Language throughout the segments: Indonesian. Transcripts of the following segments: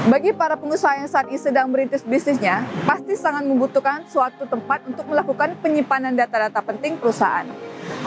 Bagi para pengusaha yang saat ini sedang merintis bisnisnya, pasti sangat membutuhkan suatu tempat untuk melakukan penyimpanan data-data penting perusahaan.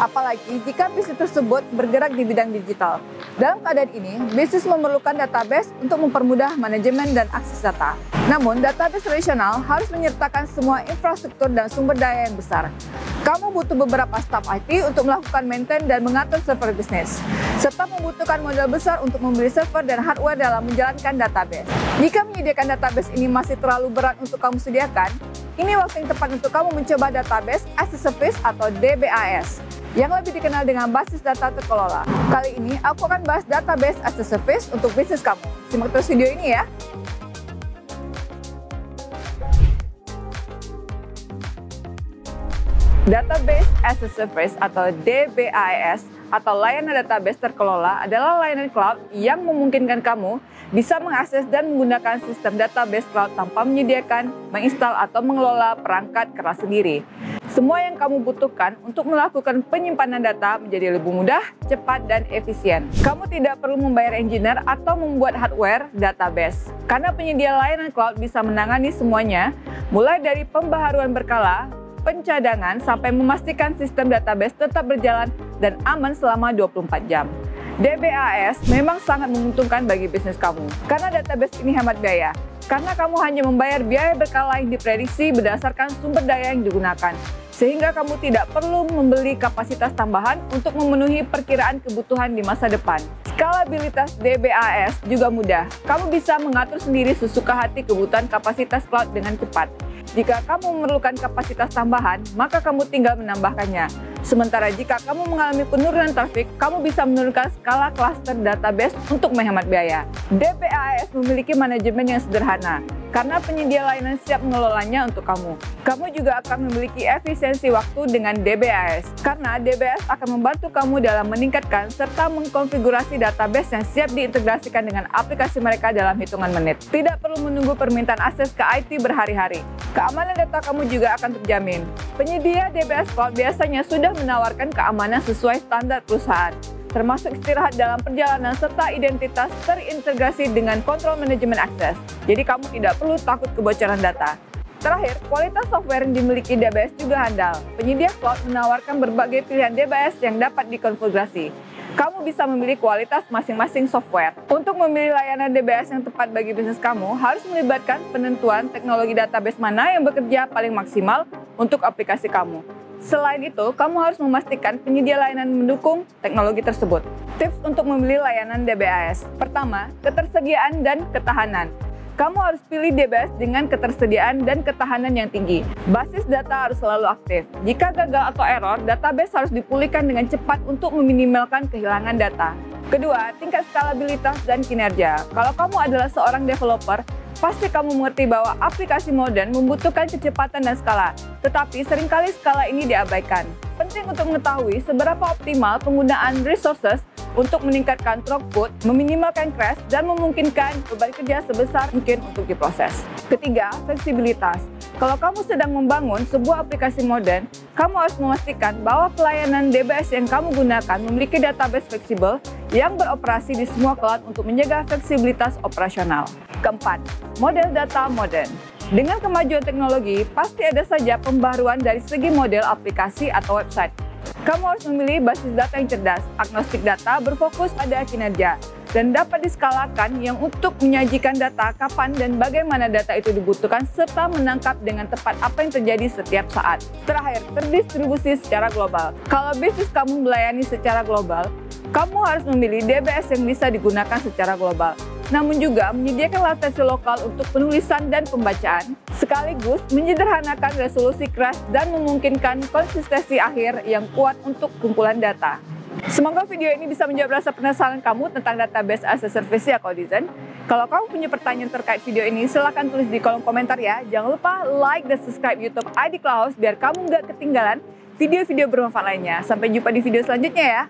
Apalagi jika bisnis tersebut bergerak di bidang digital. Dalam keadaan ini, bisnis memerlukan database untuk mempermudah manajemen dan akses data. Namun, database tradisional harus menyertakan semua infrastruktur dan sumber daya yang besar. Kamu butuh beberapa staf IT untuk melakukan maintain dan mengatur server bisnis, serta membutuhkan modal besar untuk membeli server dan hardware dalam menjalankan database. Jika menyediakan database ini masih terlalu berat untuk kamu sediakan, ini waktu yang tepat untuk kamu mencoba database as a service atau DBAS, yang lebih dikenal dengan basis data terkelola. Kali ini aku akan bahas database as a service untuk bisnis kamu. Simak terus video ini ya. Database as a Service atau DBAS atau layanan database terkelola adalah layanan cloud yang memungkinkan kamu bisa mengakses dan menggunakan sistem database cloud tanpa menyediakan, menginstal atau mengelola perangkat keras sendiri. Semua yang kamu butuhkan untuk melakukan penyimpanan data menjadi lebih mudah, cepat, dan efisien. Kamu tidak perlu membayar engineer atau membuat hardware database, karena penyedia layanan cloud bisa menangani semuanya, mulai dari pembaharuan berkala, pencadangan, sampai memastikan sistem database tetap berjalan dan aman selama 24 jam. DBAS memang sangat menguntungkan bagi bisnis kamu, karena database ini hemat biaya. Karena kamu hanya membayar biaya berkala yang diprediksi berdasarkan sumber daya yang digunakan, sehingga kamu tidak perlu membeli kapasitas tambahan untuk memenuhi perkiraan kebutuhan di masa depan. Skalabilitas DBAS juga mudah. Kamu bisa mengatur sendiri sesuka hati kebutuhan kapasitas cloud dengan cepat. Jika kamu memerlukan kapasitas tambahan, maka kamu tinggal menambahkannya. Sementara jika kamu mengalami penurunan trafik, kamu bisa menurunkan skala klaster database untuk menghemat biaya. DBAS memiliki manajemen yang sederhana, karena penyedia layanan siap mengelolanya untuk kamu. Kamu juga akan memiliki efisiensi waktu dengan DBAS, karena DBAS akan membantu kamu dalam meningkatkan serta mengkonfigurasi database yang siap diintegrasikan dengan aplikasi mereka dalam hitungan menit. Tidak perlu menunggu permintaan akses ke IT berhari-hari. Keamanan data kamu juga akan terjamin. Penyedia DBAS Cloud biasanya sudah menawarkan keamanan sesuai standar perusahaan, termasuk istirahat dalam perjalanan serta identitas terintegrasi dengan kontrol manajemen akses. Jadi kamu tidak perlu takut kebocoran data. Terakhir, kualitas software yang dimiliki DBAS juga handal. Penyedia cloud menawarkan berbagai pilihan DBAS yang dapat dikonfigurasi. Kamu bisa memilih kualitas masing-masing software. Untuk memilih layanan DBAS yang tepat bagi bisnis kamu, harus melibatkan penentuan teknologi database mana yang bekerja paling maksimal untuk aplikasi kamu. Selain itu, kamu harus memastikan penyedia layanan mendukung teknologi tersebut. Tips untuk memilih layanan DBAS. Pertama, ketersediaan dan ketahanan. Kamu harus pilih DBAS dengan ketersediaan dan ketahanan yang tinggi. Basis data harus selalu aktif. Jika gagal atau error, database harus dipulihkan dengan cepat untuk meminimalkan kehilangan data. Kedua, tingkat skalabilitas dan kinerja. Kalau kamu adalah seorang developer, pasti kamu mengerti bahwa aplikasi modern membutuhkan kecepatan dan skala, tetapi seringkali skala ini diabaikan. Penting untuk mengetahui seberapa optimal penggunaan resources untuk meningkatkan throughput, meminimalkan crash, dan memungkinkan beban kerja sebesar mungkin untuk diproses. Ketiga, fleksibilitas. Kalau kamu sedang membangun sebuah aplikasi modern, kamu harus memastikan bahwa pelayanan DBAS yang kamu gunakan memiliki database fleksibel yang beroperasi di semua cloud untuk menjaga fleksibilitas operasional. Keempat, model data modern. Dengan kemajuan teknologi, pasti ada saja pembaruan dari segi model aplikasi atau website. Kamu harus memilih basis data yang cerdas, agnostik data berfokus pada kinerja, dan dapat diskalakan yang untuk menyajikan data kapan dan bagaimana data itu dibutuhkan serta menangkap dengan tepat apa yang terjadi setiap saat. Terakhir, terdistribusi secara global. Kalau bisnis kamu melayani secara global, kamu harus memilih DBAS yang bisa digunakan secara global, namun juga menyediakan latensi lokal untuk penulisan dan pembacaan, sekaligus menyederhanakan resolusi crash dan memungkinkan konsistensi akhir yang kuat untuk kumpulan data. Semoga video ini bisa menjawab rasa penasaran kamu tentang database as a service ya Coutizen. Kalau kamu punya pertanyaan terkait video ini, silahkan tulis di kolom komentar ya. Jangan lupa like dan subscribe YouTube ID Cloudhouse biar kamu nggak ketinggalan video-video bermanfaat lainnya. Sampai jumpa di video selanjutnya ya.